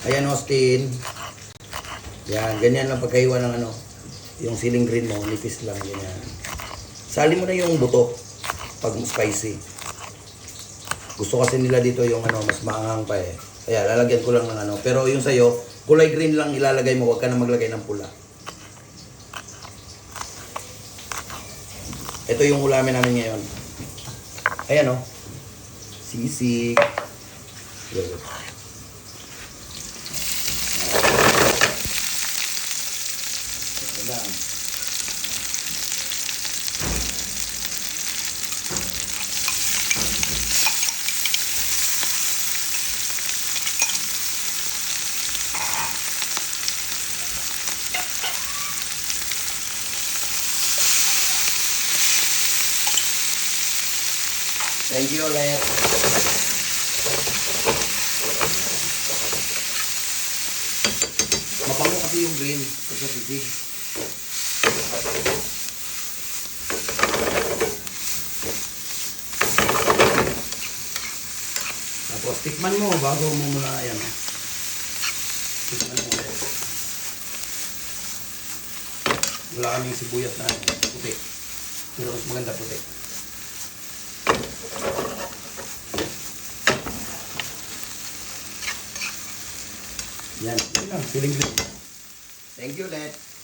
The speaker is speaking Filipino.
Ayan, Austin. Yan, ganyan lang pagkaiwa ng ano, yung ceiling green mo, nipis lang, ganyan. Sali mo na yung buto pag spicy. Gusto kasi nila dito yung ano, mas maanghang pa eh. Kaya lalagyan ko lang ng ano. Pero yung sa'yo, kulay green lang ilalagay mo, huwag ka na maglagay ng pula. Ito yung ulamin namin ngayon. Ayan o. Sisig. Good. Ito lang. Thank you ulit. Mabango kasi yung green sa sisig. Tapos tikman mo bago mo muna yan. Tikman mo ulit. Wala kaming sibuyas na puti. Pero mas maganda puti. Yan, yun lang, feeling good. Thank you, Let.